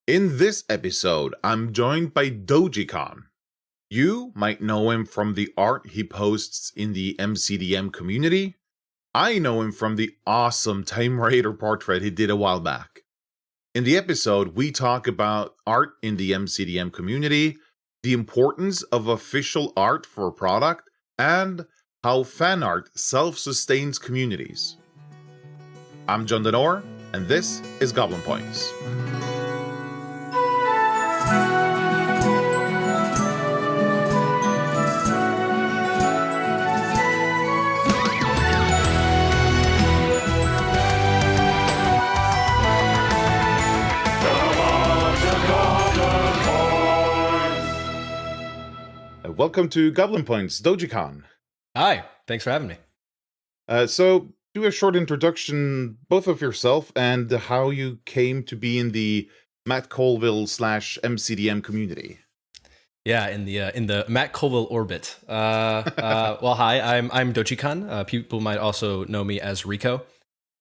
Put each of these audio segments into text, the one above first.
In this episode, I'm joined by Dojikaan. You might know him from the art he posts in the MCDM community. I know him from the awesome Time Raider portrait he did a while back. In the episode, we talk about art in the MCDM community, the importance of official art for a product, and how fan art self-sustains communities. I'm John Denor, and this is Goblin Points. Welcome to Goblin Points, Dojikaan. Hi, thanks for having me. So, do a short introduction, both of yourself and how you came to be in the Matt Colville / MCDM community. Yeah, in the Matt Colville orbit. Well, hi, I'm Dojikaan. People might also know me as Rico.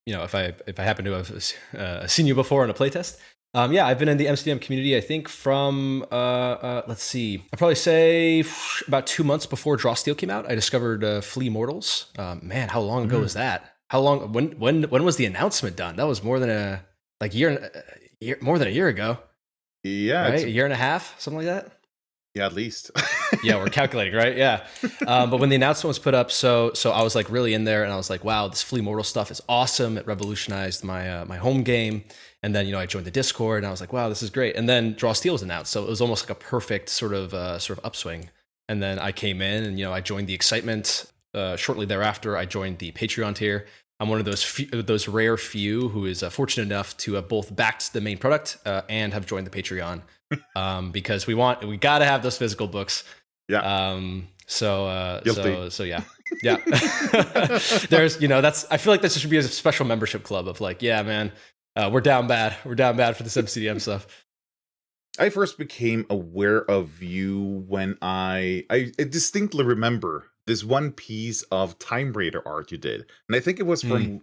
You know, if I happen to have seen you before in a playtest. Yeah, I've been in the MCDM community, I think, from, let's see, I'd probably say about 2 months before Draw Steel came out. I discovered Flea Mortals. Man, how long ago was that? How long, when was the announcement done? That was more than a year ago. Yeah. Right? A year and a half, something like that? Yeah, at least. Yeah, we're calculating, right? Yeah. But when the announcement was put up, so I was like really in there, and I was like, wow, this Flea Mortal stuff is awesome. It revolutionized my home game. And then, I joined the Discord, and I was like, wow, this is great. And then Draw Steel was announced, so it was almost like a perfect sort of upswing. And then I came in, and I joined the excitement. Shortly thereafter, I joined the Patreon tier. I'm one of those rare few who is fortunate enough to have both backed the main product and have joined the Patreon because we got to have those physical books. Yeah. So yeah. There's I feel like this should be a special membership club of like, yeah, man. We're down bad. We're down bad for this MCDM stuff. I first became aware of you when I distinctly remember this one piece of Time Raider art you did. And I think it was for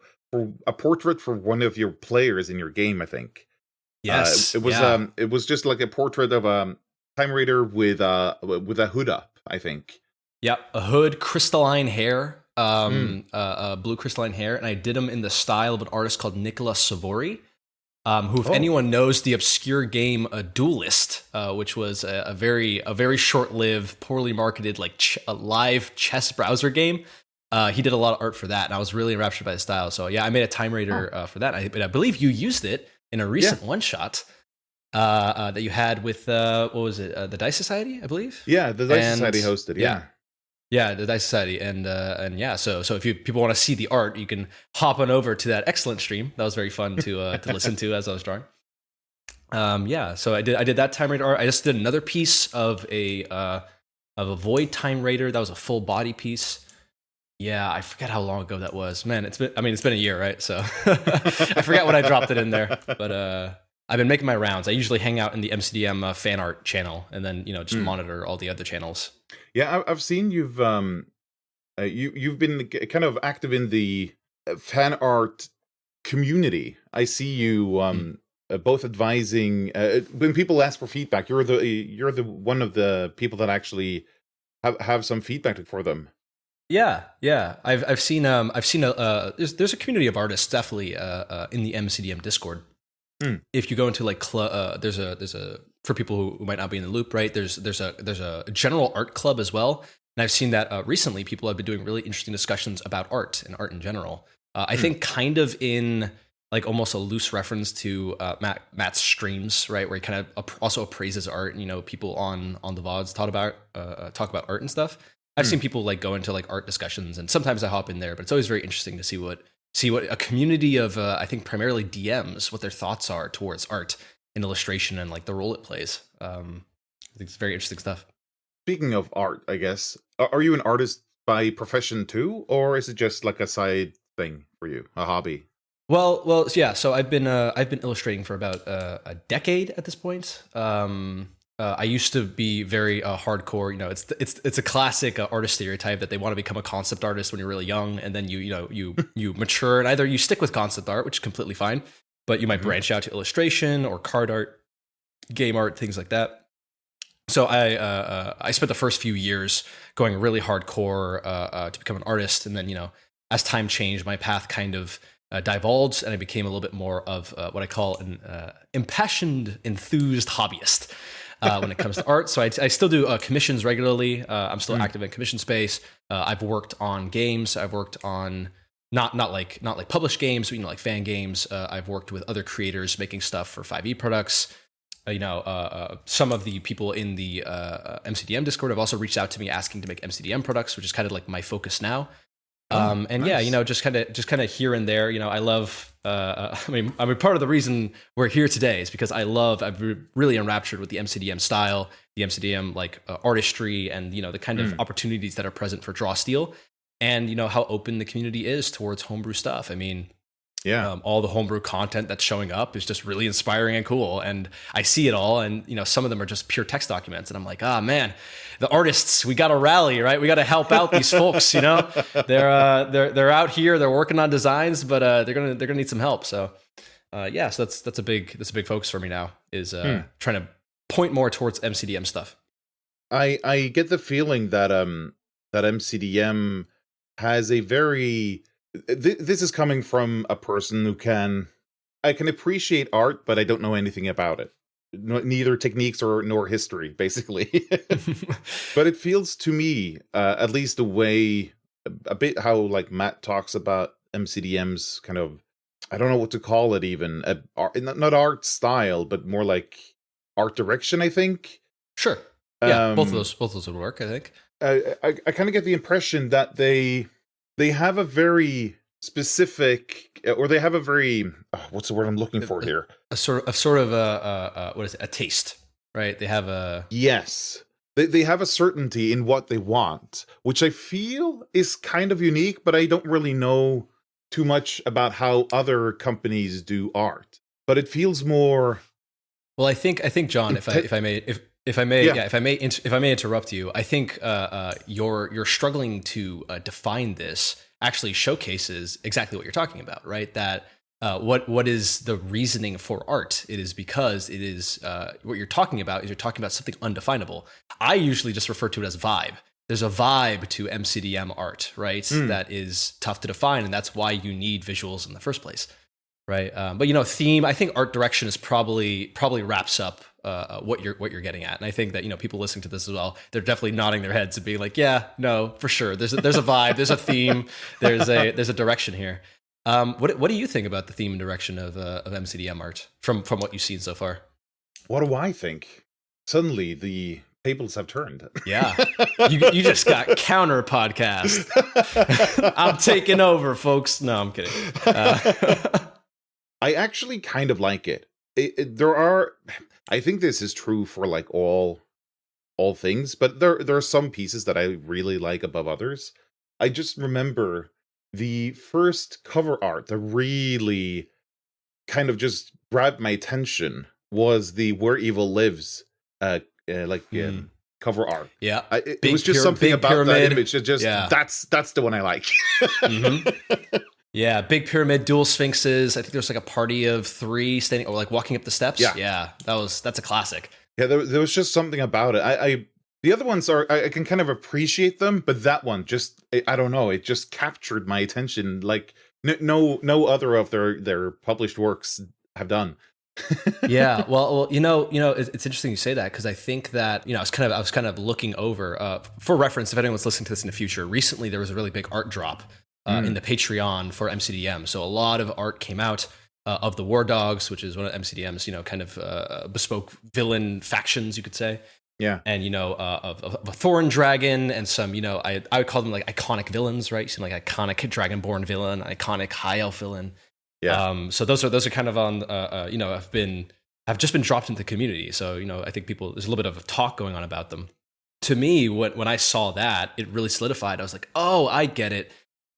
a portrait for one of your players in your game, I think. Yes. It was just like a portrait of a Time Raider with a hood up, I think. Yep, a hood, crystalline hair. Blue crystalline hair, and I did them in the style of an artist called Nicolas Savori, who, if anyone knows the obscure game Duelist, which was a very short-lived, poorly marketed a live chess browser game. He did a lot of art for that, and I was really enraptured by the style. So yeah, I made a Time Raider for that. I believe you used it in a recent one-shot that you had with what was it? The Dice Society, I believe. Yeah, the Dice Society hosted. Yeah. Yeah, the Dice Society, and yeah. So if people want to see the art, you can hop on over to that excellent stream. That was very fun to listen to as I was drawing. Yeah. So I did that Time Raider art. I just did another piece of a Void Time Raider. That was a full body piece. Yeah, I forget how long ago that was. Man, it's been a year, right? So I forgot when I dropped it in there, but I've been making my rounds. I usually hang out in the MCDM fan art channel, and then just monitor all the other channels. Yeah, I've seen you've been kind of active in the fan art community. I see you both advising when people ask for feedback. You're the one of the people that actually have some feedback for them. Yeah. I've seen there's a community of artists definitely in the MCDM Discord. If you go into there's a for people who might not be in the loop, right? There's a general art club as well, and I've seen that recently people have been doing really interesting discussions about art and art in general. I think kind of in like almost a loose reference to Matt's streams, right, where he kind of also appraises art. And, people on the VODs talk about art and stuff. I've seen people go into art discussions, and sometimes I hop in there, but it's always very interesting to see what a community of I think primarily DMs, what their thoughts are towards art and illustration and the role it plays. I think it's very interesting stuff. Speaking of art, I guess, are you an artist by profession too, or is it just like a side thing for you, a hobby? Well, yeah. So I've been illustrating for about a decade at this point. I used to be very hardcore. It's a classic artist stereotype that they want to become a concept artist when you're really young, and then you mature, and either you stick with concept art, which is completely fine, but you might branch out to illustration or card art. game art, things like that. So I spent the first few years going really hardcore to become an artist, and then as time changed, my path kind of divulged, and I became a little bit more of what I call an impassioned, enthused hobbyist when it comes to art. So I still do commissions regularly. I'm still active in commission space. I've worked on games. I've worked on not like published games, but, like fan games. I've worked with other creators making stuff for 5e products. Some of the people in the MCDM Discord have also reached out to me asking to make MCDM products, which is kind of like my focus now. And nice. Yeah, just kind of here and there. I love. I mean, part of the reason we're here today is because I've really enraptured with the MCDM style, the MCDM artistry, and the kind of opportunities that are present for Draw Steel, and how open the community is towards homebrew stuff. I mean. Yeah, all the homebrew content that's showing up is just really inspiring and cool, and I see it all. And some of them are just pure text documents, and I'm like, man, the artists, we got to rally, right? We got to help out these folks. They're out here, they're working on designs, but they're gonna need some help. So so that's a big focus for me now is trying to point more towards MCDM stuff. I get the feeling that that MCDM has a very this is coming from a person who I can appreciate art, but I don't know anything about it. Neither techniques nor history, basically. But it feels to me, at least the way, a bit how Matt talks about MCDM's kind of, I don't know what to call it even, not art style, but more like art direction, I think. Sure. Yeah, both of those would work, I think. I kind of get the impression that they have a very specific, or they have a very what's the word I'm looking for here? A sort of what is it? A taste, right? They have a yes. They have a certainty in what they want, which I feel is kind of unique, but I don't really know too much about how other companies do art. But it feels more. Well, I think John, if I may interrupt you, I think you're struggling to define this actually showcases exactly what you're talking about, right? That what is the reasoning for art? It is because it is what you're talking about is you're talking about something undefinable. I usually just refer to it as vibe. There's a vibe to MCDM art, right? That is tough to define, and that's why you need visuals in the first place. Right, but theme. I think art direction is probably wraps up what you're getting at, and I think that people listening to this as well, they're definitely nodding their heads and being like, yeah, no, for sure. There's a vibe, there's a theme, there's a direction here. What do you think about the theme and direction of MCDM art from what you've seen so far? What do I think? Suddenly the tables have turned. Yeah, you just got counter podcast. I'm taking over, folks. No, I'm kidding. I actually kind of like it. I think this is true for all things, but there are some pieces that I really like above others. I just remember the first cover art that really kind of just grabbed my attention was the Where Evil Lives cover art. Yeah, it was just something about pyramid. That image. It just that's the one I like. Mm-hmm. Yeah, big pyramid, dual sphinxes. I think there's a party of 3 standing or walking up the steps. Yeah, that's a classic. Yeah, there was just something about it. The other ones I can kind of appreciate them, but that one just I don't know. It just captured my attention like no other of their published works have done. Yeah, well, it's interesting you say that because I think that I was kind of looking over for reference. If anyone's listening to this in the future, recently there was a really big art drop. In the Patreon for MCDM. So a lot of art came out of the War Dogs, which is one of MCDM's, kind of bespoke villain factions, you could say. Yeah. And, of a Thorn Dragon and some, I would call them iconic villains, right? So iconic Dragonborn villain, iconic High Elf villain. Yeah. So those are kind of on, have just been dropped into the community. So, I think there's a little bit of a talk going on about them. To me, when I saw that, it really solidified. I was like, oh, I get it.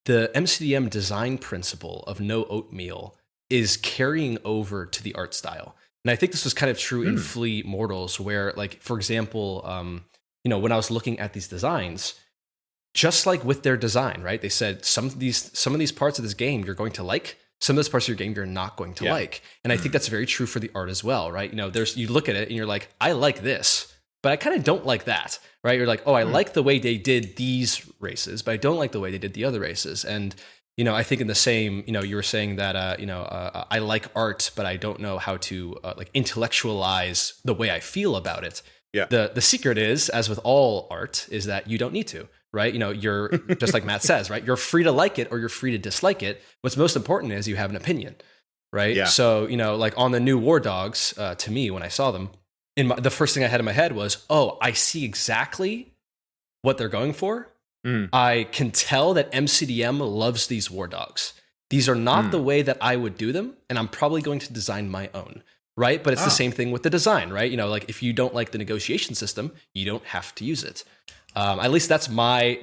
The MCDM design principle of no oatmeal is carrying over to the art style. And I think this was kind of true in Fleet Mortals, where, for example, when I was looking at these designs, just like with their design, right? They said some of these parts of this game you're going to like, some of those parts of your game you're not going to like. And I think that's very true for the art as well, right? You know, you look at it and you're like, I like this, but I kind of don't like that, right? You're like, oh, I like the way they did these races, but I don't like the way they did the other races. And, you know, I think in the same, you know, you were saying that, I like art, but I don't know how to like intellectualize the way I feel about it. Yeah. The secret is, as with all art, is that you don't need to, right? You know, you're just like Matt says, right? You're free to like it or you're free to dislike it. What's most important is you have an opinion, right? Yeah. So, you know, like on the new War Dogs, to me, when I saw them, the first thing I had in my head was, oh, I see exactly what they're going for. I can tell that MCDM loves these War Dogs. These are not the way that I would do them, and I'm probably going to design my own. Right. But it's the same thing with the design, right? You know, like if you don't like the negotiation system, you don't have to use it. At least that's my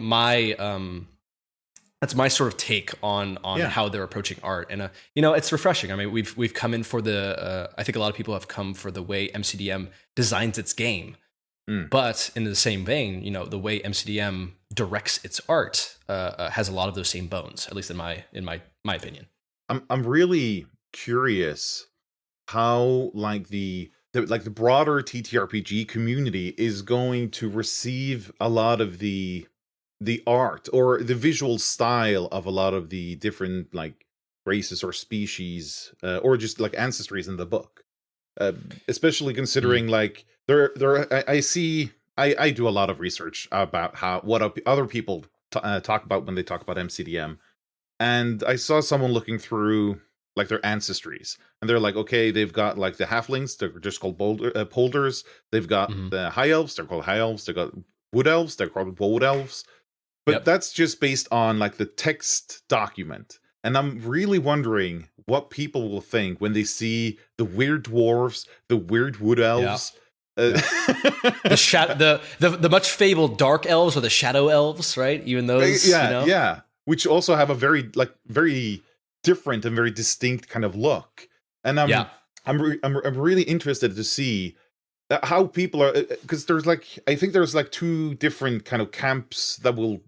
sort of take on how they're approaching art. And, you know, it's refreshing. I mean, we've come in for I think a lot of people have come for the way MCDM designs its game. But in the same vein, you know, the way MCDM directs its art has a lot of those same bones, at least in my opinion. I'm really curious how like the broader TTRPG community is going to receive a lot of the art or the visual style of a lot of the different like races or species or just like ancestries in the book, especially considering like I do a lot of research about what other people talk about when they talk about MCDM, and I saw someone looking through like their ancestries, and they're like, okay, they've got like the halflings, they're just called polders. They've got the high elves, they're called high elves. They've got wood elves, they're called wood elves. But that's just based on like the text document. And I'm really wondering what people will think when they see the weird dwarves, the weird wood elves. The much fabled dark elves or the shadow elves, right? Even those, which also have a very different and very distinct kind of look. And I'm really interested to see how people are, because I think there's like two different kind of camps that will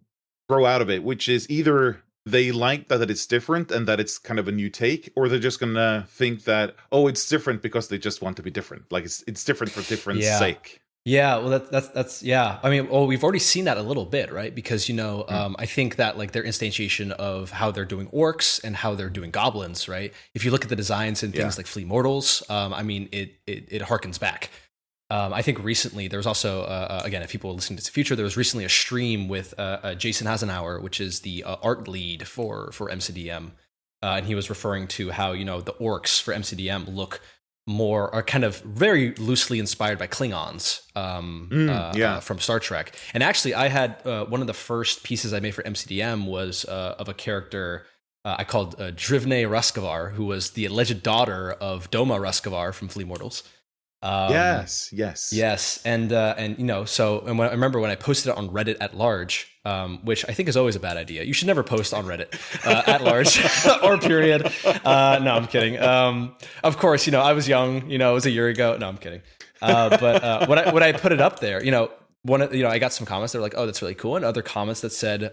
grow out of it, which is either they like that it's different and that it's kind of a new take, or they're just gonna think that, oh, it's different because they just want to be different, like it's different for different sake. Yeah, well, that's yeah. I mean, well, we've already seen that a little bit, right? Because, you know, I think that like their instantiation of how they're doing orcs and how they're doing goblins, right? If you look at the designs and things like Flea Mortals, I mean, it harkens back. I think recently there was also, again, if people are listening to the future, there was recently a stream with Jason Hasenauer, which is the art lead for MCDM, and he was referring to how, you know, the orcs for MCDM are kind of very loosely inspired by Klingons from Star Trek. And actually, I had one of the first pieces I made for MCDM was of a character I called Drivne Ruskavar, who was the alleged daughter of Doma Ruskavar from Flea Mortals. Yes. And you know, I remember when I posted it on Reddit at large, which I think is always a bad idea. You should never post on Reddit at large or period. No, I'm kidding. Of course, you know, I was young, you know, it was a year ago. No, I'm kidding. But when I put it up there, you know, I got some comments that were like, oh, that's really cool. And other comments that said,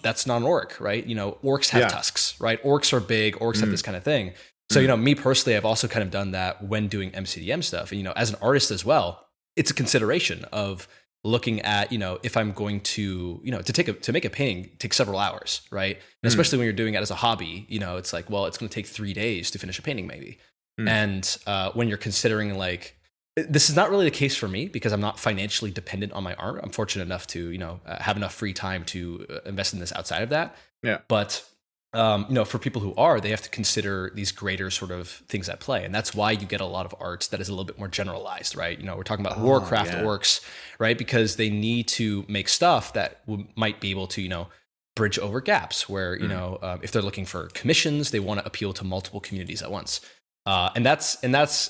that's not an orc, right? You know, orcs have tusks, right? Orcs are big, orcs have this kind of thing. So, you know, me personally, I've also kind of done that when doing MCDM stuff. And, you know, as an artist as well, it's a consideration of looking at, you know, if I'm going to, you know, to make a painting takes several hours, right? And especially when you're doing it as a hobby, you know, it's like, well, it's going to take 3 days to finish a painting maybe. And when you're considering like, this is not really the case for me because I'm not financially dependent on my art. I'm fortunate enough to, you know, have enough free time to invest in this outside of that. Yeah. But you know, for people who are, they have to consider these greater sort of things at play. And that's why you get a lot of art that is a little bit more generalized, right? You know, we're talking about Warcraft orcs, right? Because they need to make stuff that might be able to, you know, bridge over gaps where, you know, if they're looking for commissions, they want to appeal to multiple communities at once. And that's,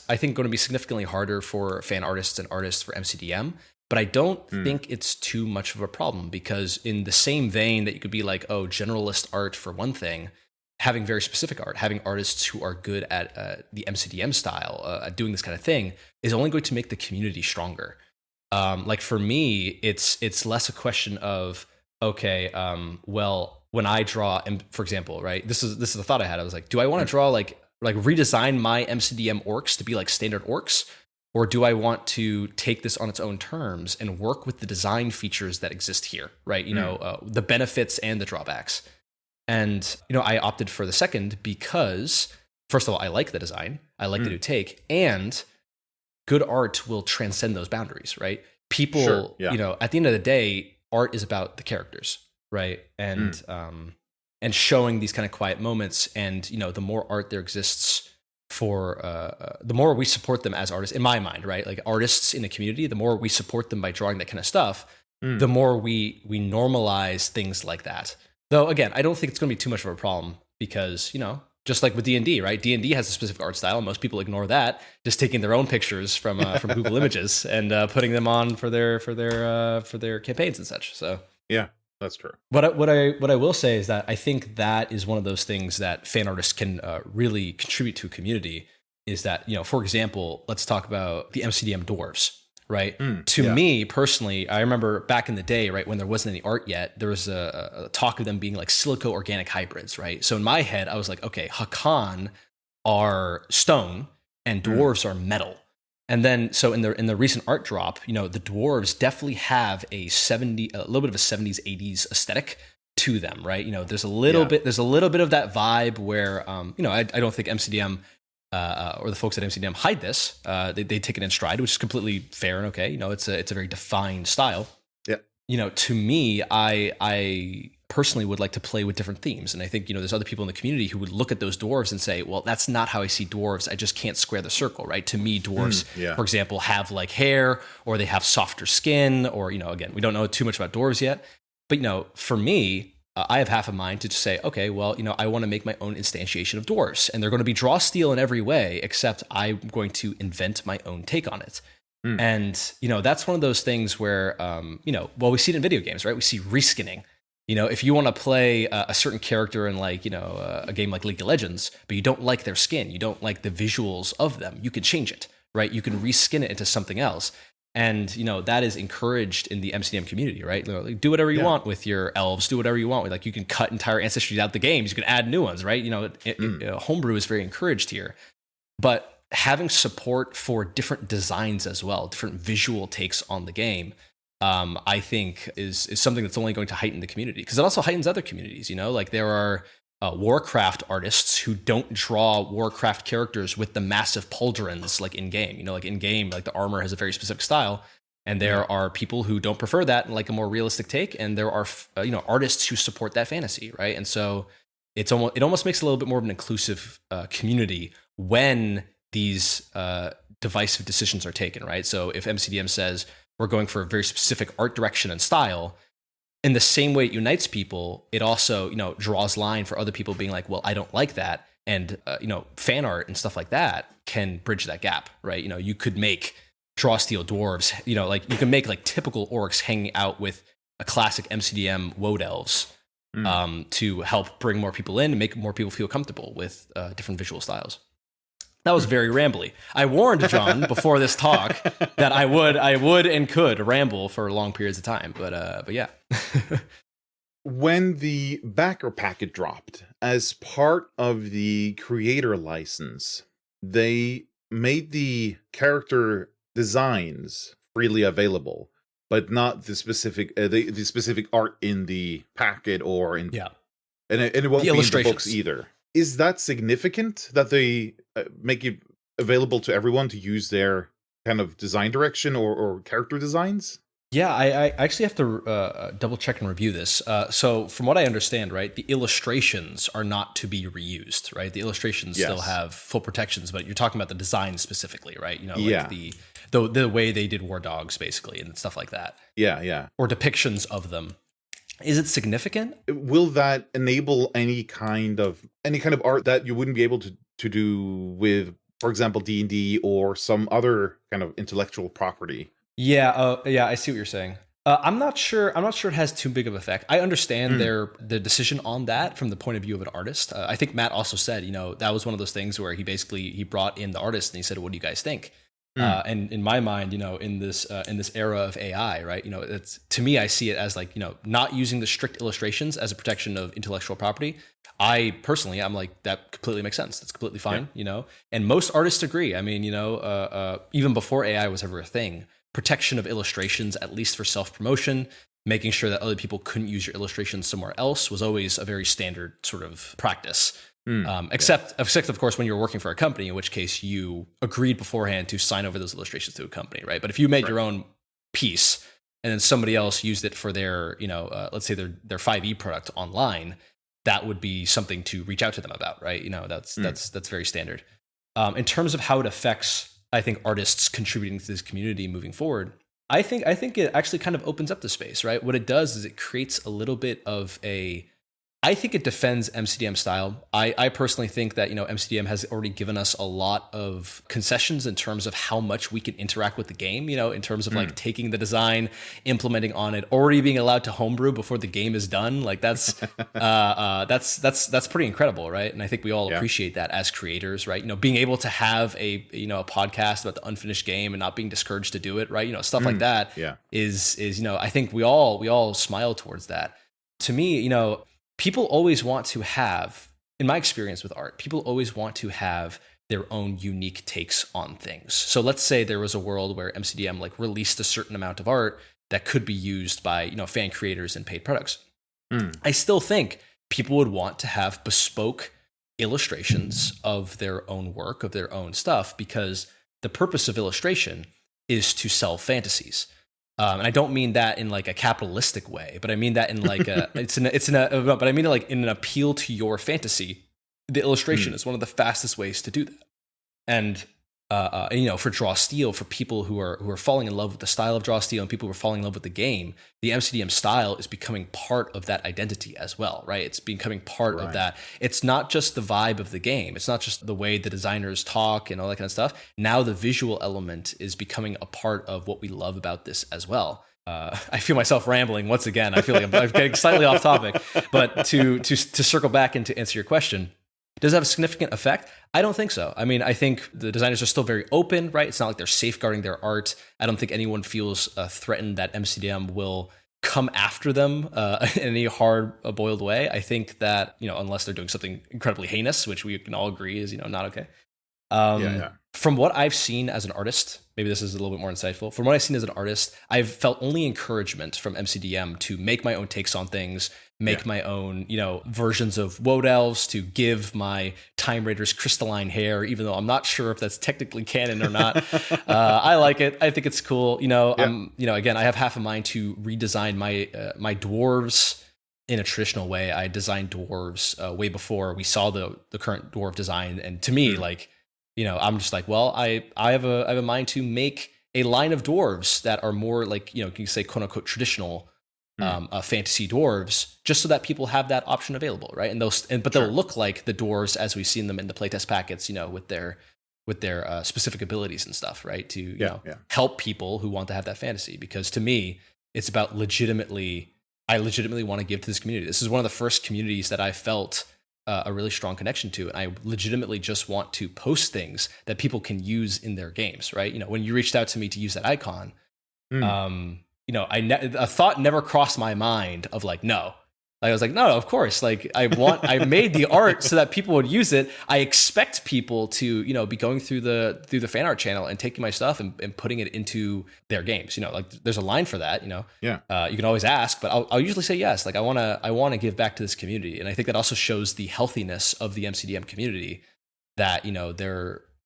I think, going to be significantly harder for fan artists and artists for MCDM. But I don't think it's too much of a problem because in the same vein that you could be like, oh, generalist art for one thing, having very specific art, having artists who are good at the MCDM style, at doing this kind of thing is only going to make the community stronger. Like for me, it's less a question of, okay, well, when I draw, and for example, right, this is the thought I had. I was like, do I want to draw like redesign my MCDM orcs to be like standard orcs, or do I want to take this on its own terms and work with the design features that exist here, right? The benefits and the drawbacks. And I opted for the second because, first of all, I like the design, I like the new take, and good art will transcend those boundaries, right? People, at the end of the day, art is about the characters, right? And and showing these kind of quiet moments, and the more art there exists for, the more we support them as artists, in my mind, right? Like artists in the community, the more we support them by drawing that kind of stuff, the more we normalize things like that. Though again, I don't think it's going to be too much of a problem because just like with D&D, right? D&D has a specific art style. Most people ignore that, just taking their own pictures from Google Images and putting them on for their campaigns and such. So yeah, that's true. What I will say is that I think that is one of those things that fan artists can really contribute to a community. Is that for example, let's talk about the MCDM dwarves. Right. To me personally, I remember back in the day, right, when there wasn't any art yet, there was a talk of them being like silico organic hybrids. Right. So in my head, I was like, okay, Hakan are stone and dwarves are metal. And then so in the recent art drop, the dwarves definitely have a little bit of a 70s, 80s aesthetic to them. Right. There's a little bit of that vibe where, I don't think MCDM or the folks at MCDM hide this. They take it in stride, which is completely fair and okay. It's a very defined style. Yeah. To me, I personally would like to play with different themes, and I think there's other people in the community who would look at those dwarves and say, well, that's not how I see dwarves. I just can't square the circle, right? To me, dwarves, for example, have like hair, or they have softer skin, or again, we don't know too much about dwarves yet, but for me. I have half a mind to just say, okay, well, I want to make my own instantiation of dwarves, and they're going to be draw steel in every way, except I'm going to invent my own take on it. And, that's one of those things where, we see it in video games, right? We see reskinning. If you want to play a certain character in like, a game like League of Legends, but you don't like their skin, you don't like the visuals of them, you can change it, right? You can reskin it into something else. And, that is encouraged in the MCDM community, right? Like, do whatever you want with your elves, do whatever you want. Like, you can cut entire ancestries out the games. You can add new ones, right? Homebrew is very encouraged here. But having support for different designs as well, different visual takes on the game, I think is something that's only going to heighten the community. Because it also heightens other communities, Like, there are Warcraft artists who don't draw Warcraft characters with the massive pauldrons like in game. Like in game, like the armor has a very specific style, and there are people who don't prefer that and like a more realistic take, and there are artists who support that fantasy, right? And so it almost makes it a little bit more of an inclusive community when these divisive decisions are taken, right? So if MCDM says we're going for a very specific art direction and style, in the same way it unites people, it also, draws line for other people being like, well, I don't like that. And, fan art and stuff like that can bridge that gap, right? You could make draw steel dwarves, like you can make like typical orcs hanging out with a classic MCDM woad elves to help bring more people in and make more people feel comfortable with different visual styles. That was very rambly. I warned John before this talk that I would and could ramble for long periods of time, but yeah. When the backer packet dropped, as part of the creator license, they made the character designs freely available, but not the specific the specific art in the packet or in and it won't be in the books either. Is that significant that they make it available to everyone to use their kind of design direction or character designs? Yeah, I actually have to double check and review this. So from what I understand, right, the illustrations are not to be reused, right? The illustrations still have full protections, but you're talking about the design specifically, right? Like the way they did war dogs basically and stuff like that. Yeah. Or depictions of them. Is it significant? Will that enable any kind of art that you wouldn't be able to do with, for example, D&D or some other kind of intellectual property? Yeah, I see what you're saying. I'm not sure it has too big of an effect. I understand the decision on that from the point of view of an artist. I think Matt also said, that was one of those things where he brought in the artist and he said, "What do you guys think?" And in my mind, in this era of AI, right? It's, to me, I see it as like, not using the strict illustrations as a protection of intellectual property. I personally, I'm like, that completely makes sense. That's completely fine, and most artists agree. I mean, even before AI was ever a thing, protection of illustrations, at least for self-promotion, making sure that other people couldn't use your illustrations somewhere else was always a very standard sort of practice. Except of course, when you're working for a company, in which case you agreed beforehand to sign over those illustrations to a company, right? But if you made your own piece and then somebody else used it for their, let's say their 5e product online, that would be something to reach out to them about, right? That's very standard. In terms of how it affects, I think, artists contributing to this community moving forward, I think it actually kind of opens up the space, right? What it does is it creates a little bit of I think it defends MCDM style. I personally think that, MCDM has already given us a lot of concessions in terms of how much we can interact with the game, in terms of like taking the design, implementing on it, already being allowed to homebrew before the game is done. Like that's pretty incredible, right? And I think we all appreciate that as creators, right? Being able to have a podcast about the unfinished game and not being discouraged to do it, right? Stuff like that is I think we all smile towards that. To me, people always want to have, in my experience with art, people always want to have their own unique takes on things. So let's say there was a world where MCDM like released a certain amount of art that could be used by, fan creators and paid products. I still think people would want to have bespoke illustrations of their own work, of their own stuff, because the purpose of illustration is to sell fantasies. And I don't mean that in like a capitalistic way, but I mean that in like but I mean it like in an appeal to your fantasy. The illustration is one of the fastest ways to do that. And for Draw Steel, for people who are falling in love with the style of Draw Steel and people who are falling in love with the game, the MCDM style is becoming part of that identity as well, right? It's becoming part of that. It's not just the vibe of the game. It's not just the way the designers talk and all that kind of stuff. Now the visual element is becoming a part of what we love about this as well. I feel myself rambling once again. I feel like I'm getting slightly off topic, but to circle back and to answer your question, does it have a significant effect? I don't think so. I mean, I think the designers are still very open, right? It's not like they're safeguarding their art. I don't think anyone feels threatened that MCDM will come after them in any hard-boiled way. I think that, unless they're doing something incredibly heinous, which we can all agree is, not okay. From what I've seen as an artist, maybe this is a little bit more insightful. From what I've seen as an artist, I've felt only encouragement from MCDM to make my own takes on things, make my own, versions of Woad Elves, to give my Time Raiders crystalline hair, even though I'm not sure if that's technically canon or not. I like it. I think it's cool. Again, I have half a mind to redesign my dwarves in a traditional way. I designed dwarves way before we saw the current dwarf design, and to me, I'm just like, well, I have a mind to make a line of dwarves that are more like, you can say quote unquote traditional fantasy dwarves, just so that people have that option available, right? And they'll look like the dwarves as we've seen them in the playtest packets, with their specific abilities and stuff, right? To help people who want to have that fantasy. Because to me, it's about I legitimately want to give to this community. This is one of the first communities that I felt a really strong connection to. And I legitimately just want to post things that people can use in their games, right? When you reached out to me to use that icon, a thought never crossed my mind of like, no. I was like, no, of course. Like I made the art so that people would use it. I expect people to, be going through the Fanart channel and taking my stuff and putting it into their games. Like there's a line for that, you can always ask, but I'll usually say yes. Like I want to give back to this community. And I think that also shows the healthiness of the MCDM community that,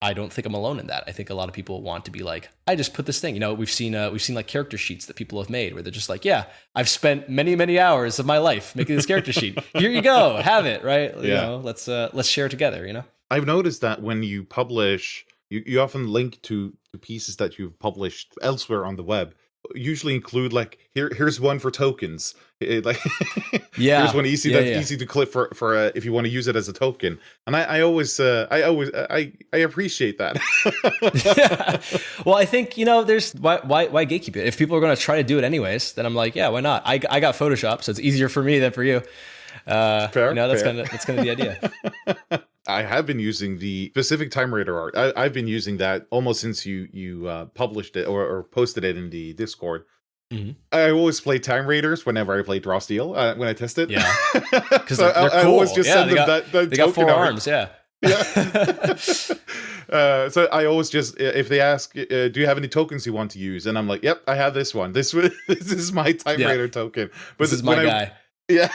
I don't think I'm alone in that. I think a lot of people want to be like, I just put this thing. We've seen like character sheets that people have made where they're just like, yeah, I've spent many, many hours of my life making this character sheet. Here you go, have it, right? Let's share it together. I've noticed that when you publish, you often link to pieces that you've published elsewhere on the web. Usually include like here's one for tokens. Here's one easy to click for if you want to use it as a token. And I always appreciate that. Well, I think there's why gatekeep it. If people are going to try to do it anyways, then I'm like, yeah, why not? I got Photoshop, so it's easier for me than for you. Fair. That's kind of the idea. I have been using the specific Time Raider art. I've been using that almost since you published it or posted it in the Discord. Mm-hmm. I always play Time Raiders whenever I play Draw Steel when I test it. Yeah, because so they're cool. I always just send them that they got 4 arms. Yeah. So I always just, if they ask, do you have any tokens you want to use? And I'm like, yep, I have this one. This is my Time Raider token. But this is my guy. Yeah.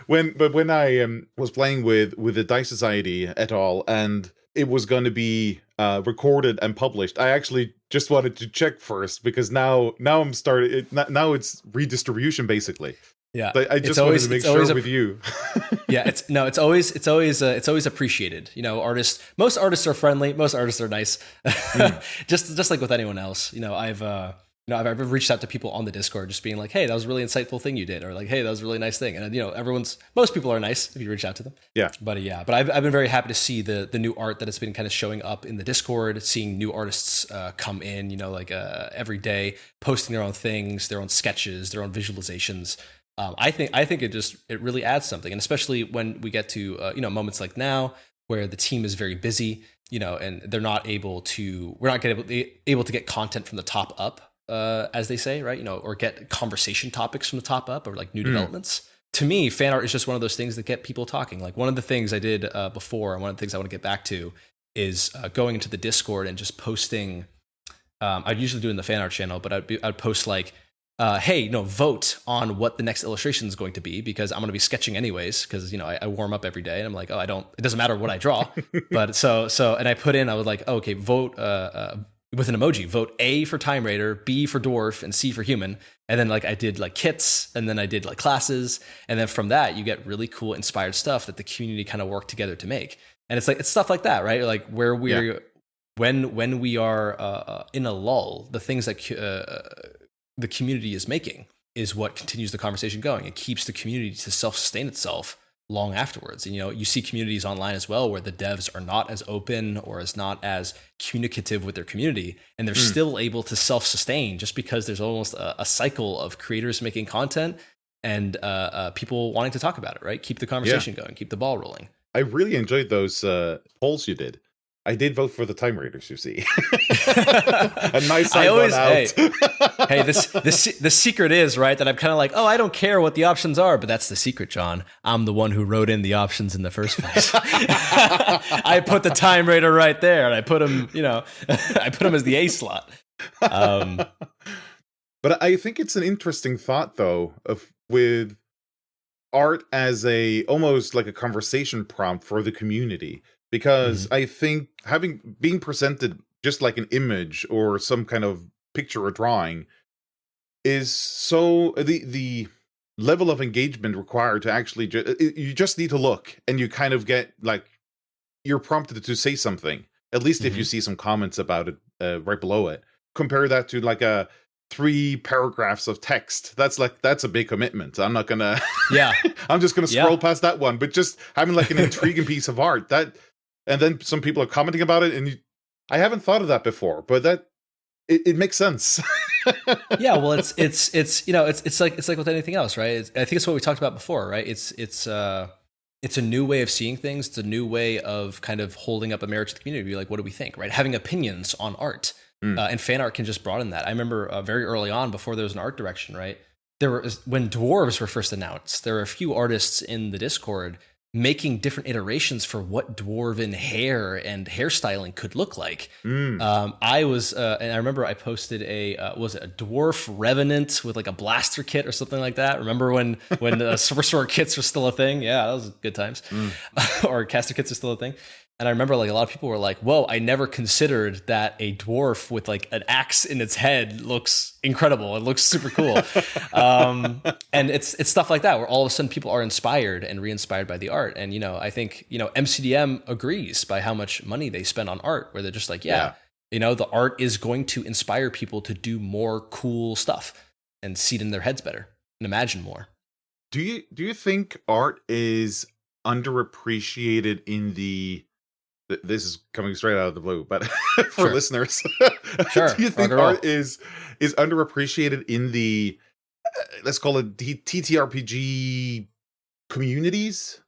when I was playing with the Dice Society et al. And it was going to be recorded and published, I actually just wanted to check first, because now I'm starting. Now it's redistribution basically. Yeah, I just wanted to make sure with you. Yeah, it's always appreciated. You know, most artists are friendly, most artists are nice. just like with anyone else. You know, I've reached out to people on the Discord just being like, hey, that was a really insightful thing you did, or like, hey, that was a really nice thing. And you know, most people are nice if you reach out to them. Yeah. But I've been very happy to see the new art that has been kind of showing up in the Discord, seeing new artists come in, you know, like every day, posting their own things, their own sketches, their own visualizations. I think it really adds something, and especially when we get to you know, moments like now where the team is very busy, you know, and we're not able to get content from the top up. As they say, right? You know, or get conversation topics from the top up, or like new developments. To me, fan art is just one of those things that get people talking. Like one of the things I did before, and one of the things I want to get back to is going into the Discord and just posting. I'd usually do it in the fan art channel, but I'd post like, hey, you know, vote on what the next illustration is going to be, because I'm going to be sketching anyways, because, you know, I warm up every day and I'm like, oh, it doesn't matter what I draw. But and I put in, I was like, oh, okay, vote with an emoji, vote A for Time Raider, B for Dwarf, and C for Human. And then like I did like kits, and then I did like classes. And then from that, you get really cool inspired stuff that the community kind of worked together to make. And it's stuff like that, right? Like where we're, when we are in a lull, the things that the community is making is what continues the conversation going. It keeps the community to self-sustain itself long afterwards. And, you know, you see communities online as well where the devs are not as open or not as communicative with their community, and they're still able to self-sustain just because there's almost a cycle of creators making content and people wanting to talk about it, right? Keep the conversation going, keep the ball rolling. I really enjoyed those polls you did. I did vote for the Time Raiders, you see. A nice side out. Hey, the secret is, right, that I'm kind of like, oh, I don't care what the options are, but that's the secret, John. I'm the one who wrote in the options in the first place. I put the Time Raider right there, and I put him, you know, I put him as the A slot. But I think it's an interesting thought, though, with art as almost like a conversation prompt for the community. Because I think being presented just like an image or some kind of picture or drawing is so the level of engagement required to actually you just need to look, and you kind of get like you're prompted to say something, at least if you see some comments about it right below it. Compare that to like 3 paragraphs of text. That's a big commitment. I'm not gonna I'm just gonna scroll past that one, but just having like an intriguing piece of art and then some people are commenting about it, and I haven't thought of that before, but it makes sense. Yeah, well, it's you know, it's like with anything else, right? I think it's what we talked about before, right? It's a new way of seeing things. It's a new way of kind of holding up a mirror to the community. Be like, what do we think, right? Having opinions on art, and fan art can just broaden that. I remember very early on, before there was an art direction, right? When dwarves were first announced, there were a few artists in the Discord making different iterations for what dwarven hair and hairstyling could look like. I was, and I remember I posted was it a dwarf revenant with like a blaster kit or something like that? Remember when sorcerer kits were still a thing? Yeah, that was good times. Or caster kits are still a thing. And I remember like a lot of people were like, whoa, I never considered that a dwarf with like an axe in its head looks incredible. It looks super cool. And it's stuff like that where all of a sudden people are inspired and re-inspired by the art. And, you know, I think, you know, MCDM agrees by how much money they spend on art, where they're just like, you know, the art is going to inspire people to do more cool stuff and see it in their heads better and imagine more. Do you think art is underappreciated in this is coming straight out of the blue, but for listeners, do you think art is underappreciated in the, let's call it the TTRPG communities?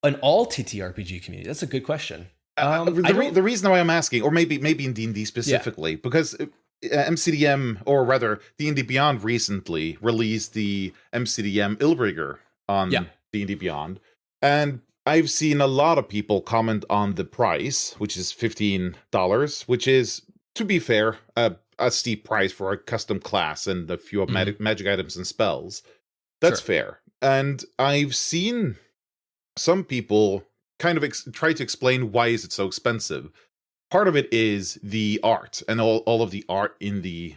An all TTRPG community? That's a good question. The reason why I'm asking, or maybe in D&D specifically, because MCDM, or rather D&D Beyond, recently released the MCDM Illrigger on D&D Beyond, and I've seen a lot of people comment on the price, which is $15, which is, to be fair, a steep price for a custom class and a few magic items and spells. That's fair. And I've seen some people kind of try to explain why is it so expensive. Part of it is the art and all of the art in the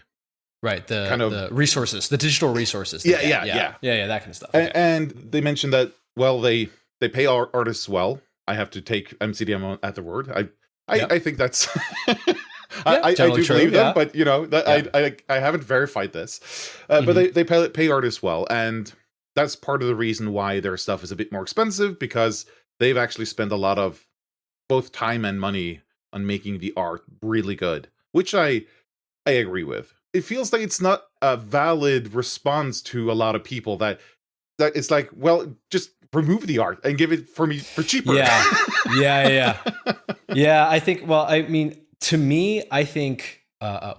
the resources, the digital resources. Yeah, that kind of stuff. And they mentioned that, well, they pay artists well. I have to take MCDM at the word. I think that's I do believe them, but I haven't verified this. But they pay artists well, and that's part of the reason why their stuff is a bit more expensive, because they've actually spent a lot of both time and money on making the art really good, which I agree with. It feels like it's not a valid response to a lot of people that it's like, well, just remove the art and give it for me for cheaper. Yeah. I think, well, I mean, to me, I think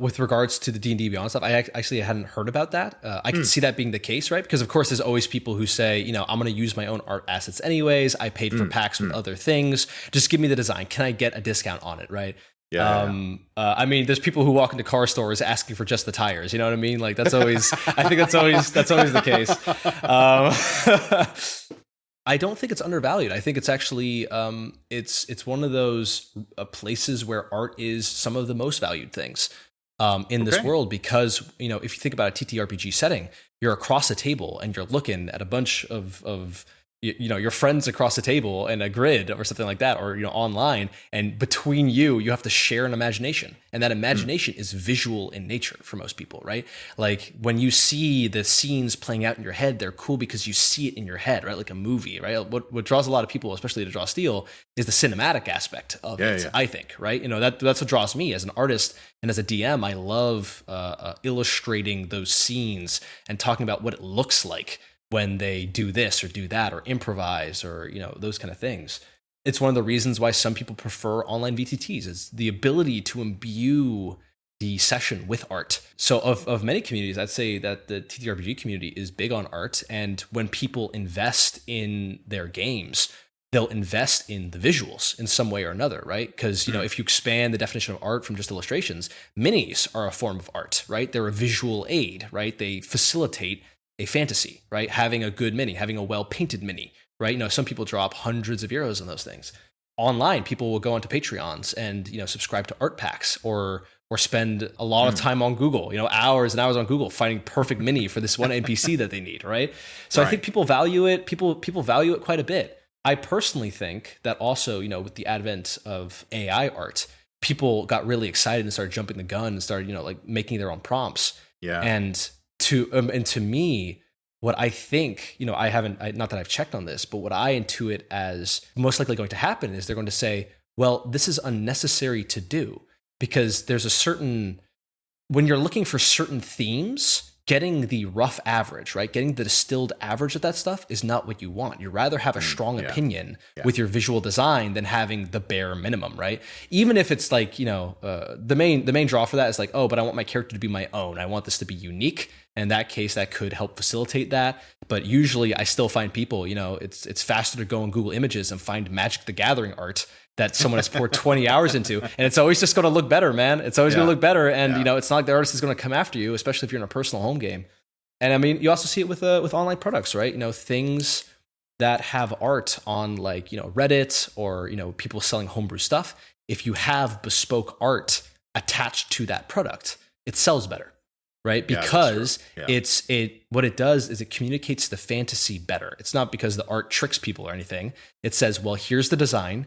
with regards to the D&D Beyond stuff, I actually hadn't heard about that. I can see that being the case, right? Because of course, there's always people who say, I'm going to use my own art assets anyways. I paid for packs with other things. Just give me the design. Can I get a discount on it, right? I mean, there's people who walk into car stores asking for just the tires. You know what I mean? Like that's always. I think that's always the case. I don't think it's undervalued. I think it's actually it's one of those places where art is some of the most valued things in this world, because if you think about a TTRPG setting, you're across a table and you're looking at a bunch of your friends across the table and a grid or something like that, or online, and between you have to share an imagination, and that imagination is visual in nature for most people, right? Like when you see the scenes playing out in your head, they're cool because you see it in your head, right? Like a movie, right? What draws a lot of people, especially to draw steel, is the cinematic aspect of it. I think, right? That's what draws me as an artist and as a DM. I love illustrating those scenes and talking about what it looks like when they do this or do that or improvise or, those kind of things. It's one of the reasons why some people prefer online VTTs, is the ability to imbue the session with art. So of many communities, I'd say that the TTRPG community is big on art. And when people invest in their games, they'll invest in the visuals in some way or another, right? Because, if you expand the definition of art from just illustrations, minis are a form of art, right? They're a visual aid, right? They facilitate a fantasy, right? Having a good mini, having a well-painted mini, right? Some people drop hundreds of euros on those things. Online, people will go onto Patreons and, subscribe to art packs or spend a lot of time on Google, hours and hours on Google finding perfect mini for this one NPC that they need, right? So I think people value it. People value it quite a bit. I personally think that also, with the advent of AI art, people got really excited and started jumping the gun and started, making their own prompts. Yeah. And to me, what I think, not that I've checked on this, but what I intuit as most likely going to happen is they're going to say, well, this is unnecessary to do, because there's when you're looking for certain themes, getting the rough average, right? Getting the distilled average of that stuff is not what you want. You'd rather have a strong opinion with your visual design than having the bare minimum, right? Even if it's like, the main draw for that is like, oh, but I want my character to be my own. I want this to be unique. And in that case, that could help facilitate that. But usually I still find people, it's faster to go on Google Images and find Magic the Gathering art that someone has poured 20 hours into. And it's always just going to look better, man. It's always going to look better. And, it's not like the artist is going to come after you, especially if you're in a personal home game. And I mean, you also see it with online products, right? Things that have art on like, Reddit or, people selling homebrew stuff. If you have bespoke art attached to that product, it sells better, right? Because what it does is it communicates the fantasy better. It's not because the art tricks people or anything. It says, well, here's the design.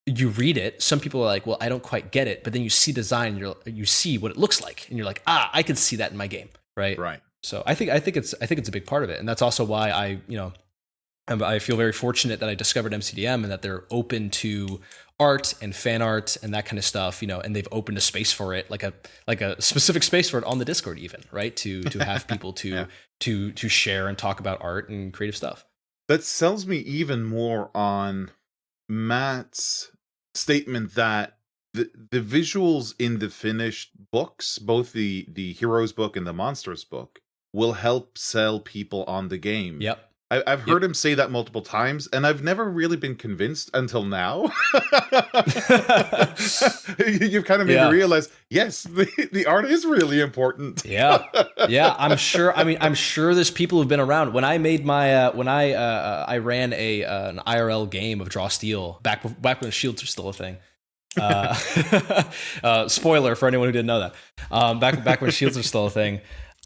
You read it. Some people are like, well, I don't quite get it. But then you see design, you see what it looks like, and you're like, I can see that in my game, right? Right. So I think it's a big part of it, and that's also why I feel very fortunate that I discovered MCDM and that they're open to art and fan art and that kind of stuff, and they've opened a space for it, like a specific space for it on the Discord, even, right? To have people to share and talk about art and creative stuff. That sells me even more on Matt's statement that the visuals in the finished books, both the Heroes book and the Monsters book, will help sell people on the game. Yep. I've heard him say that multiple times, and I've never really been convinced until now. You've kind of made me realize, yes, the art is really important. Yeah. I'm sure. I mean, I'm sure there's people who've been around. When I made my I ran an IRL game of Draw Steel back when shields were still a thing. Spoiler for anyone who didn't know that. Back when shields were still a thing.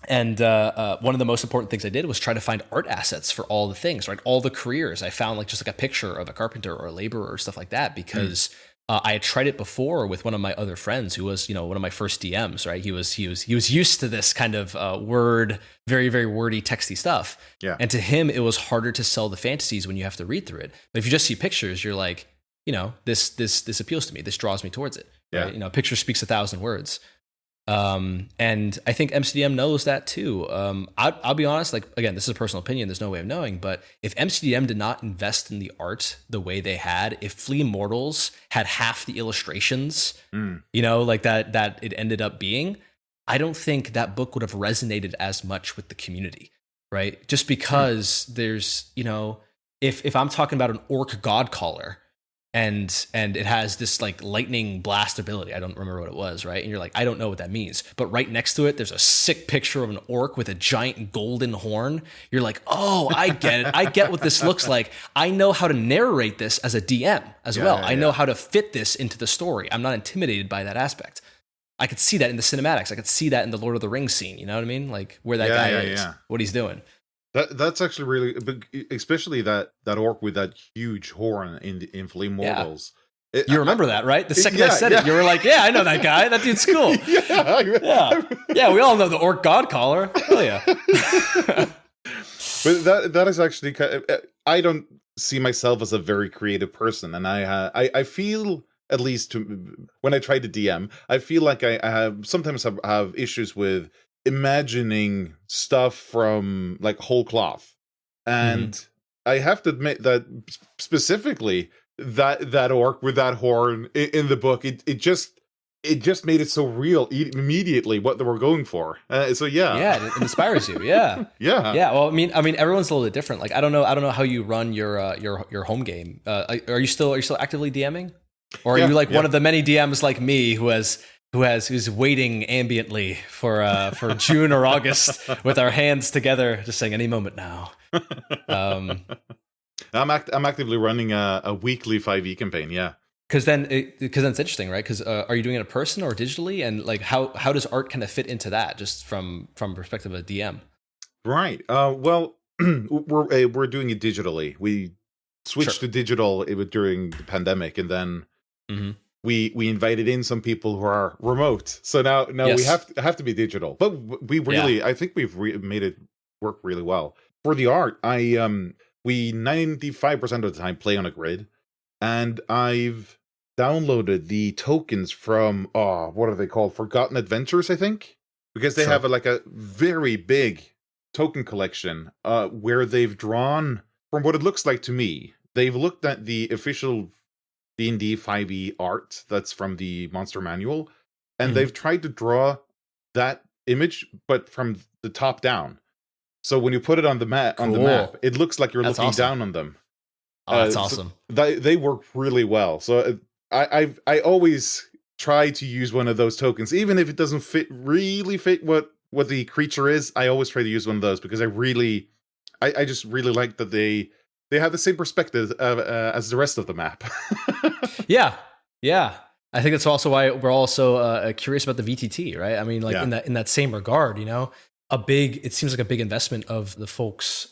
And one of the most important things I did was try to find art assets for all the things, right? All the careers. I found like just like a picture of a carpenter or a laborer or stuff like that because I had tried it before with one of my other friends who was, one of my first DMs, right? He was used to this kind of very, very wordy, texty stuff. Yeah. And to him, it was harder to sell the fantasies when you have to read through it. But if you just see pictures, you're like, this appeals to me. This draws me towards it. Yeah. Right? A picture speaks 1,000 words. And I think MCDM knows that too. I'll be honest, like, again, this is a personal opinion. There's no way of knowing, but if MCDM did not invest in the art the way they had, if Flea Mortals had half the illustrations, like that it ended up being, I don't think that book would have resonated as much with the community, right? Just because there's, if I'm talking about an orc god caller, and it has this like lightning blast ability. I don't remember what it was, right? And you're like, I don't know what that means. But right next to it, there's a sick picture of an orc with a giant golden horn. You're like, oh, I get it. I get what this looks like. I know how to narrate this as a DM as well. I know how to fit this into the story. I'm not intimidated by that aspect. I could see that in the cinematics. I could see that in the Lord of the Rings scene. You know what I mean? Like where that guy is, what he's doing. That's actually really, especially that orc with that huge horn in Flea Mortals. Yeah. You remember that, right? The second I said it, you were like, "Yeah, I know that guy. That dude's cool." Yeah. We all know the orc god caller. Hell yeah. But that is actually, I don't see myself as a very creative person, and I feel, at least when I try to DM, I feel like I sometimes have issues with imagining stuff from like whole cloth, and I have to admit that specifically that orc with that horn in the book, it just made it so real immediately what they were going for. It inspires you. Yeah. Well, I mean, everyone's a little bit different. Like I don't know how you run your home game. Are you still actively DMing, or are you like one of the many DMs like me who's waiting ambiently for June or August with our hands together, just saying any moment now. I'm actively running a weekly 5e campaign. Yeah, because then it's interesting, right? Because are you doing it in person or digitally, and like how does art kind of fit into that, just from perspective of a DM? Right. Well, we're doing it digitally. We switched to digital during the pandemic, and then. We invited in some people who are remote, so now we have to be digital. But we really, I think we've made it work really well. For the art, we 95% of the time play on a grid, and I've downloaded the tokens from what are they called? Forgotten Adventures, I think, because they have a very big token collection where they've drawn, from what it looks like to me, they've looked at the official D&D 5e art that's from the monster manual, and they've tried to draw that image but from the top down. So when you put it on the map, it looks like you're looking down on them. That's awesome. So they work really well. So I always try to use one of those tokens, even if it doesn't really fit what the creature is. I always try to use one of those because I just really like that they have the same perspective as the rest of the map. Yeah. I think that's also why we're also curious about the VTT, right? I mean, like in that same regard, it seems like a big investment of the folks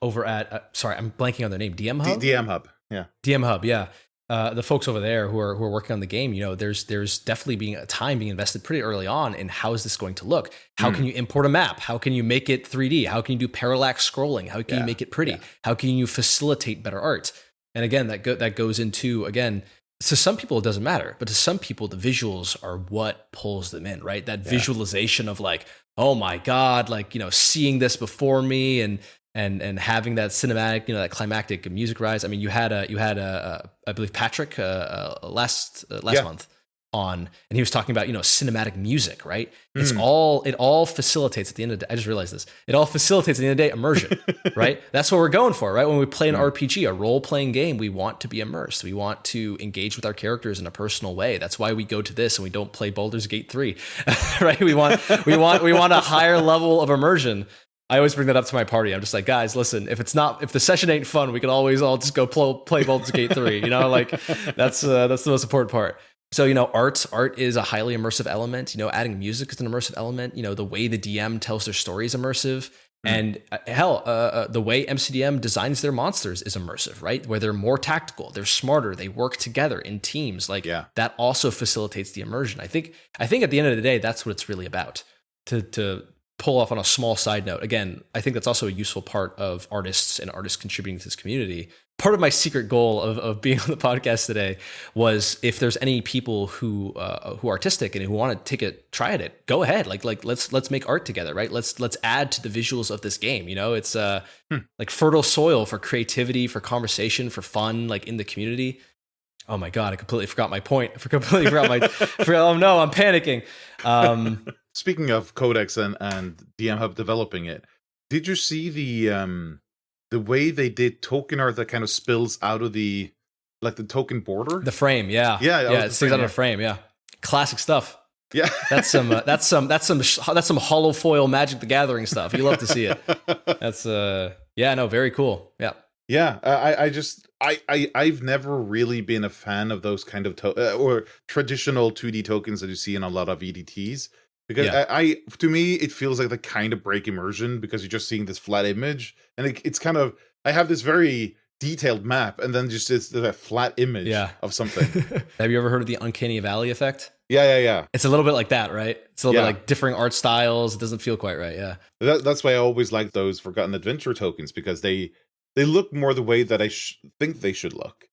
over at. Sorry, I'm blanking on their name. DM Hub. DM Hub. Yeah. DM Hub. Yeah. The folks over there who are working on the game, there's definitely being invested pretty early on in how is this going to look? How can you import a map? How can you make it 3D? How can you do parallax scrolling? How can you make it pretty? How can you facilitate better art? And again, that goes into, again, to some people it doesn't matter, but to some people the visuals are what pulls them in, right? That visualization of like, oh my God, like, seeing this before me and and having that cinematic, that climactic music rise. I mean, you had I believe Patrick last month on, and he was talking about cinematic music, right? It all facilitates at the end of the day. I just realized this. It all facilitates at the end of the day immersion, right? That's what we're going for, right? When we play an RPG, a role playing game, we want to be immersed. We want to engage with our characters in a personal way. That's why we go to this and we don't play Baldur's Gate 3, right? We want a higher level of immersion. I always bring that up to my party. I'm just like, guys, listen, if the session ain't fun, we can always all just go play Baldur's Gate 3. That's the most important part. So, art is a highly immersive element. Adding music is an immersive element. The way the DM tells their story is immersive. And the way MCDM designs their monsters is immersive, right? Where they're more tactical, they're smarter, they work together in teams. That also facilitates the immersion. I think at the end of the day, that's what it's really about. To pull off on a small side note, again, I think that's also a useful part of artists and artists contributing to this community. Part of my secret goal of being on the podcast today was, if there's any people who are artistic and who want to try at it, go ahead. Let's make art together, right? Let's add to the visuals of this game. It's like fertile soil for creativity, for conversation, for fun, in the community. Oh my God, I completely forgot my point. Oh no, I'm panicking. Speaking of Codex and DM Hub developing it, did you see the way they did token art that kind of spills out of the token border? The frame, yeah. Yeah, it sticks out of the frame, yeah. Classic stuff. Yeah. That's some hollow foil Magic the Gathering stuff. You love to see it. That's very cool. Yeah. Yeah, I've never really been a fan of those kind of or traditional 2D tokens that you see in a lot of EDTs, because to me it feels like they kind of break immersion, because you're just seeing this flat image, and it's kind of, I have this very detailed map and then just it's a flat image of something. Have you ever heard of the Uncanny Valley effect? Yeah. It's a little bit like that, right? It's a little bit like differing art styles. It doesn't feel quite right. Yeah. That's why I always like those Forgotten Adventure tokens, because they look more the way that I think they should look.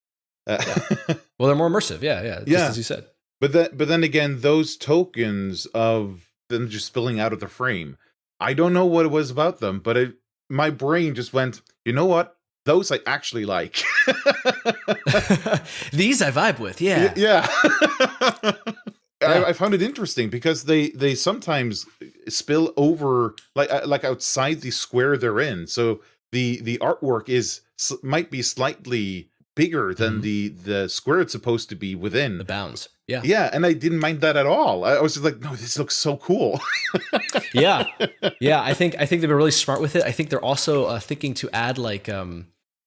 Well, they're more immersive. Yeah. Just as you said. But then again, those tokens of them just spilling out of the frame, I don't know what it was about them, but my brain just went, you know what? Those I actually like. These I vibe with. Yeah. Yeah. I found it interesting because they sometimes spill over like outside the square they're in. So the artwork might be slightly bigger than the square it's supposed to be within the bounds. Yeah. Yeah, and I didn't mind that at all. I was just like, no, this looks so cool. Yeah. I think they've been really smart with it. I think they're also thinking to add a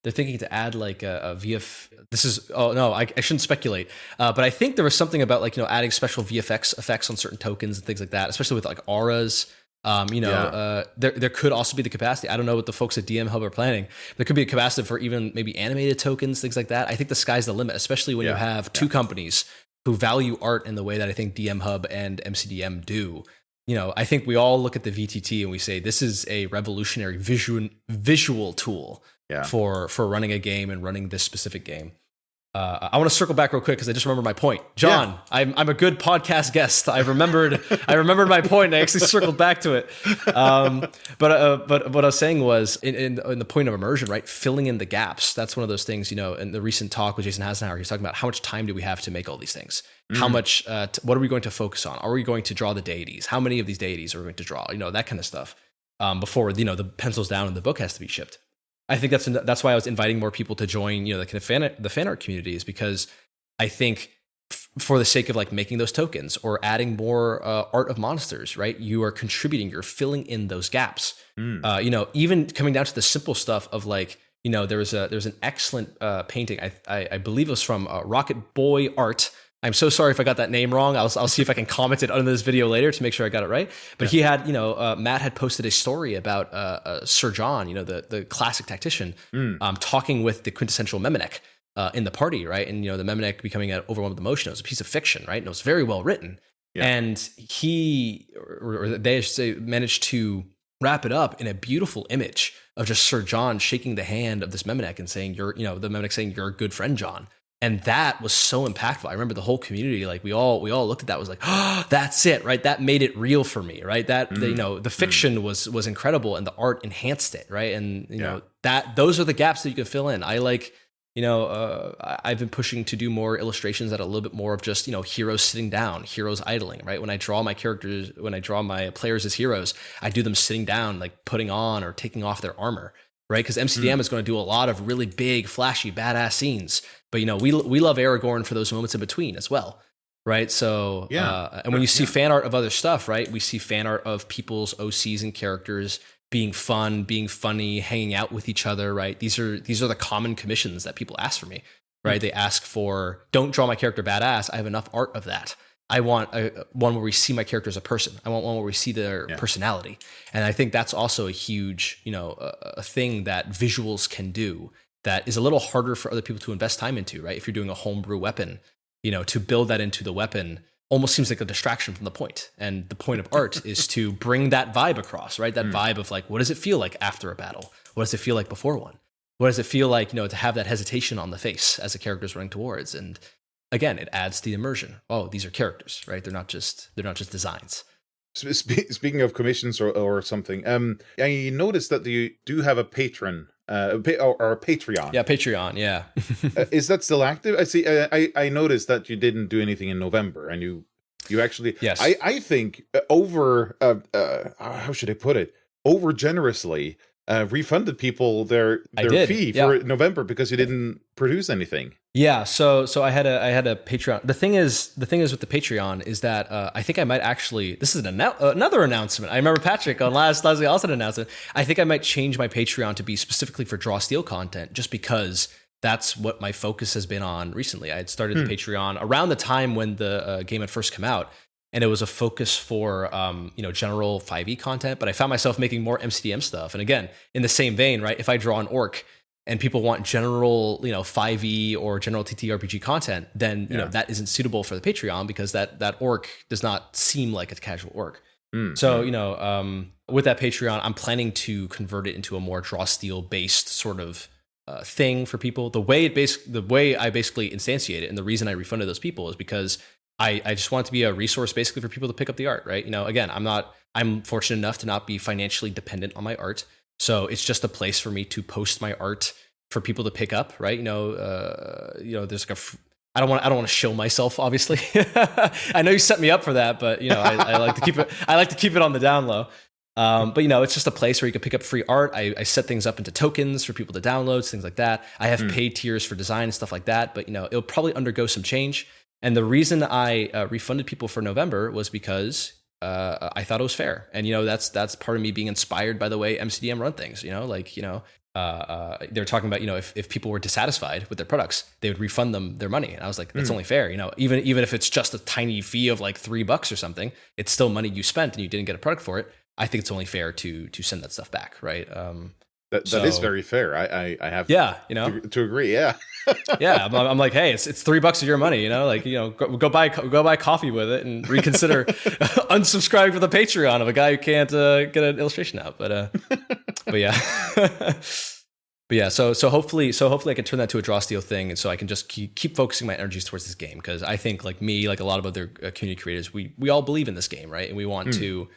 VF. This is I shouldn't speculate. But I think there was something about adding special VFX effects on certain tokens and things like that, especially with auras. There could also be the capacity. I don't know what the folks at DM Hub are planning. There could be a capacity for even maybe animated tokens, things like that. I think the sky's the limit, especially when you have two companies who value art in the way that I think DM Hub and MCDM do. I think we all look at the VTT and we say this is a revolutionary visual tool for running a game and running this specific game. I want to circle back real quick because I just remembered my point. John, I'm a good podcast guest. I remembered my point and I actually circled back to it. But what I was saying was in the point of immersion, right? Filling in the gaps. That's one of those things, in the recent talk with Jason Hasenauer, he's talking about how much time do we have to make all these things? How much, what are we going to focus on? Are we going to draw the deities? How many of these deities are we going to draw? That kind of stuff before, the pencil's down and the book has to be shipped. I think that's why I was inviting more people to join, the kind of the fan art community, is because I think for the sake of making those tokens or adding more art of monsters, right? You are contributing, you're filling in those gaps. Even coming down to the simple stuff of there's an excellent painting. I believe it was from Rocket Boy Art. I'm so sorry if I got that name wrong. I'll see if I can comment it under this video later to make sure I got it right. But he had, Matt had posted a story about Sir John, the classic tactician, talking with the quintessential Memenek in the party, right? And, the Memenek becoming overwhelmed with emotion. It was a piece of fiction, right? And it was very well written. Yeah. And they managed to wrap it up in a beautiful image of just Sir John shaking the hand of this Memenek and saying, the Memenek saying, "You're a good friend, John." And that was so impactful. I remember the whole community, like we all looked at that, was like, oh, that's it, right? That made it real for me, right? That the fiction was incredible, and the art enhanced it, right? And you know that those are the gaps that you can fill in. I like, I've been pushing to do more illustrations that are a little bit more of just, heroes sitting down, heroes idling, right? When I draw my characters, when I draw my players as heroes, I do them sitting down, like putting on or taking off their armor, right? Because MCDM is going to do a lot of really big, flashy, badass scenes. But, we love Aragorn for those moments in between as well, right? So, and when you see fan art of other stuff, right? We see fan art of people's OCs and characters being fun, being funny, hanging out with each other, right? These are the common commissions that people ask for me, right? They ask for, don't draw my character badass. I have enough art of that. I want one where we see my character as a person. I want one where we see their personality. And I think that's also a huge, a thing that visuals can do that is a little harder for other people to invest time into, right? If you're doing a homebrew weapon, to build that into the weapon almost seems like a distraction from the point. And the point of art is to bring that vibe across, right? That vibe of like, what does it feel like after a battle? What does it feel like before one? What does it feel like, to have that hesitation on the face as the character's running towards? And again, it adds to the immersion. Oh, these are characters, right? They're not just designs. Speaking of commissions or something, I noticed that you do have a patron or a Patreon. Yeah, Patreon. Yeah. Is that still active? I see. I noticed that you didn't do anything in November, and you actually. Yes. I think over. How should I put it? Over generously refunded people their fee for November because you didn't produce anything. Yeah, so I had a Patreon. The thing is with the Patreon is that I think I might actually, this is another announcement. I remember Patrick on last week also announced it. I think I might change my Patreon to be specifically for Draw Steel content, just because that's what my focus has been on recently. I had started the Patreon around the time when the game had first come out, and it was a focus for general 5e content. But I found myself making more MCDM stuff, and again, in the same vein, right? If I draw an orc and people want general, 5e or general TTRPG content, then that isn't suitable for the Patreon, because that orc does not seem like a casual orc. So with that Patreon, I'm planning to convert it into a more Draw Steel based sort of thing for people. The way I basically instantiate it, and the reason I refunded those people, is because I just want it to be a resource basically for people to pick up the art, right? Again, I'm fortunate enough to not be financially dependent on my art. So it's just a place for me to post my art for people to pick up, right? There's like I don't want to show myself, obviously. I know you set me up for that, but I like to keep it. I like to keep it on the down low. But it's just a place where you can pick up free art. I set things up into tokens for people to download, things like that. I have paid tiers for design and stuff like that. But it'll probably undergo some change. And the reason I refunded people for November was because I thought it was fair. And that's part of me being inspired by the way MCDM run things. They're talking about if people were dissatisfied with their products, they would refund them their money. And I was like, that's only fair. Even if it's just a tiny fee of like $3 or something, it's still money you spent and you didn't get a product for it. I think it's only fair to send that stuff back, right? That is very fair. I have to agree. Yeah. Yeah, I'm like, hey, it's $3 of your money, go buy coffee with it and reconsider unsubscribing for the Patreon of a guy who can't get an illustration out. But yeah, So hopefully I can turn that to a Draw Steel thing, and so I can just keep focusing my energies towards this game, because I think like me, like a lot of other community creators, we all believe in this game, right? And we want to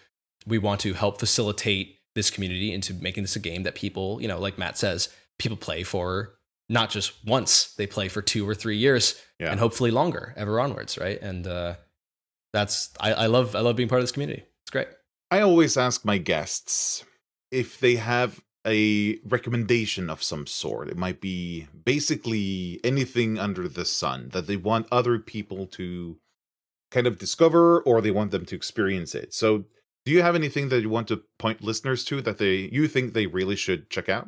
help facilitate this community into making this a game that people, like Matt says, people play for not just once, they play for 2 or 3 years, and hopefully longer, ever onwards, right? And I love being part of this community. It's great. I always ask my guests if they have a recommendation of some sort. It might be basically anything under the sun that they want other people to kind of discover, or they want them to experience it. So do you have anything that you want to point listeners to that you think they really should check out?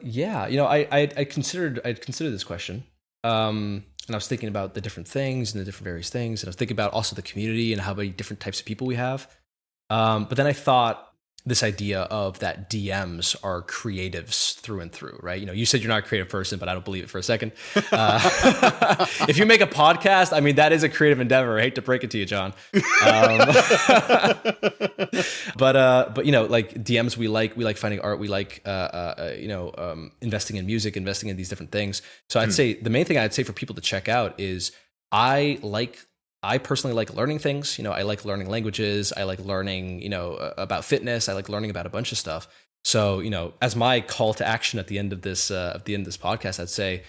Yeah. I considered this question. And I was thinking about the different things and the different various things. And I was thinking about also the community and how many different types of people we have. But then I thought, this idea of that DMs are creatives through and through, right? You said you're not a creative person, but I don't believe it for a second. If you make a podcast, I mean, that is a creative endeavor. I hate to break it to you, John. But like DMs, we like finding art. We like, investing in music, investing in these different things. So I'd say the main thing I'd say for people to check out is I personally like learning things. I like learning languages. I like learning, about fitness. I like learning about a bunch of stuff. So, as my call to action at the end of this podcast, I'd say,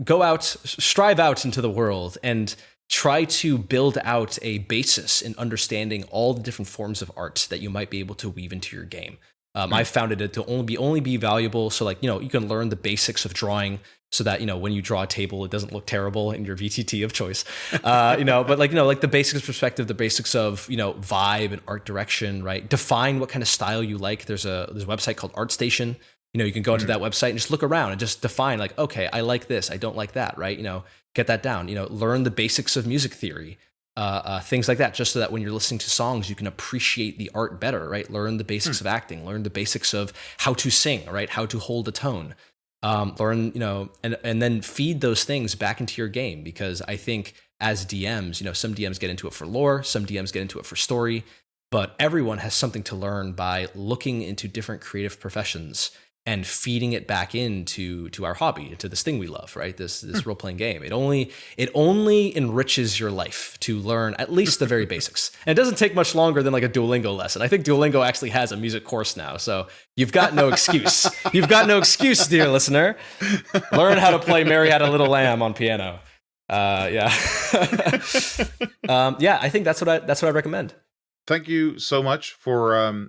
go out, strive out into the world and try to build out a basis in understanding all the different forms of art that you might be able to weave into your game. I found it to only be valuable. So like, you can learn the basics of drawing so that, when you draw a table, it doesn't look terrible in your VTT of choice. But like the basics of perspective, the basics of, vibe and art direction, right? Define what kind of style you like. There's a website called ArtStation. You can go into that website and just look around and just define like, okay, I like this, I don't like that, right? Get that down. Learn the basics of music theory. Things like that, just so that when you're listening to songs, you can appreciate the art better, right? Learn the basics of acting, learn the basics of how to sing, right? How to hold a tone. Learn, and then feed those things back into your game, because I think as DMs, some DMs get into it for lore, some DMs get into it for story, but everyone has something to learn by looking into different creative professions and feeding it back into our hobby, into this thing we love, right? This role-playing game. It only enriches your life to learn at least the very basics. And it doesn't take much longer than like a Duolingo lesson. I think Duolingo actually has a music course now, so you've got no excuse. You've got no excuse, dear listener. Learn how to play Mary Had a Little Lamb on piano. Yeah. I think that's what I recommend. Thank you so much for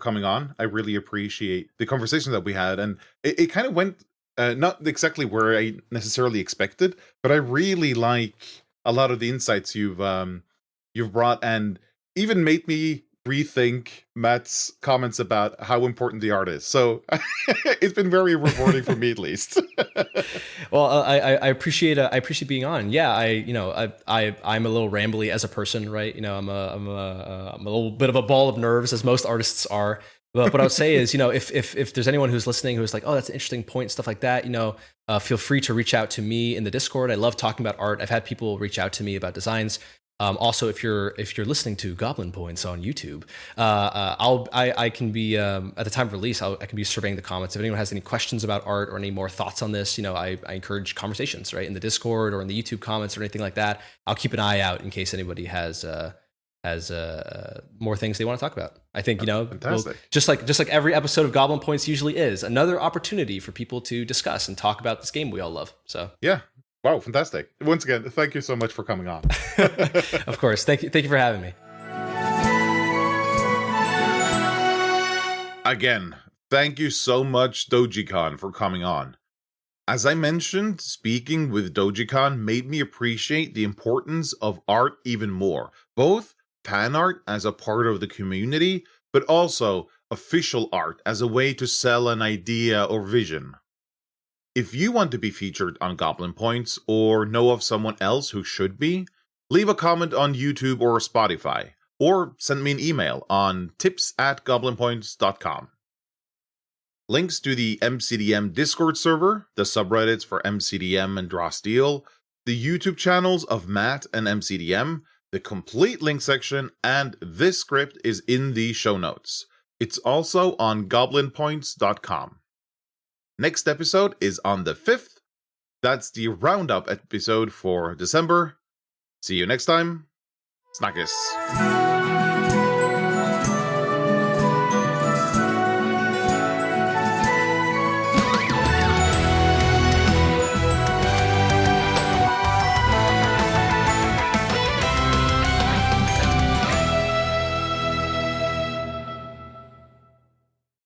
coming on. I really appreciate the conversation that we had, and it kind of went not exactly where I necessarily expected, but I really like a lot of the insights you've brought, and even made me rethink Matt's comments about how important the art is. So it's been very rewarding for me, at least. Well, I appreciate being on. Yeah, I'm a little rambly as a person, right? I'm a little bit of a ball of nerves, as most artists are. But what I would say is, if there's anyone who's listening who's like, oh, that's an interesting point, stuff like that, feel free to reach out to me in the Discord. I love talking about art. I've had people reach out to me about designs. Also, if you're listening to Goblin Points on YouTube, I can be at the time of release, I can be surveying the comments. If anyone has any questions about art or any more thoughts on this, I encourage conversations, right, in the Discord or in the YouTube comments or anything like that. I'll keep an eye out in case anybody has more things they want to talk about. I think just like every episode of Goblin Points usually is, another opportunity for people to discuss and talk about this game we all love. So yeah. Wow, fantastic. Once again, thank you so much for coming on. Of course. Thank you for having me. Again, thank you so much, Dojikaan, for coming on. As I mentioned, speaking with Dojikaan made me appreciate the importance of art even more. Both fan art as a part of the community, but also official art as a way to sell an idea or vision. If you want to be featured on Goblin Points or know of someone else who should be, leave a comment on YouTube or Spotify, or send me an email on tips@goblinpoints.com. Links to the MCDM Discord server, the subreddits for MCDM and Draw Steel, the YouTube channels of Matt and MCDM, the complete link section, and this script is in the show notes. It's also on goblinpoints.com. Next episode is on the 5th. That's the roundup episode for December. See you next time. Snackis.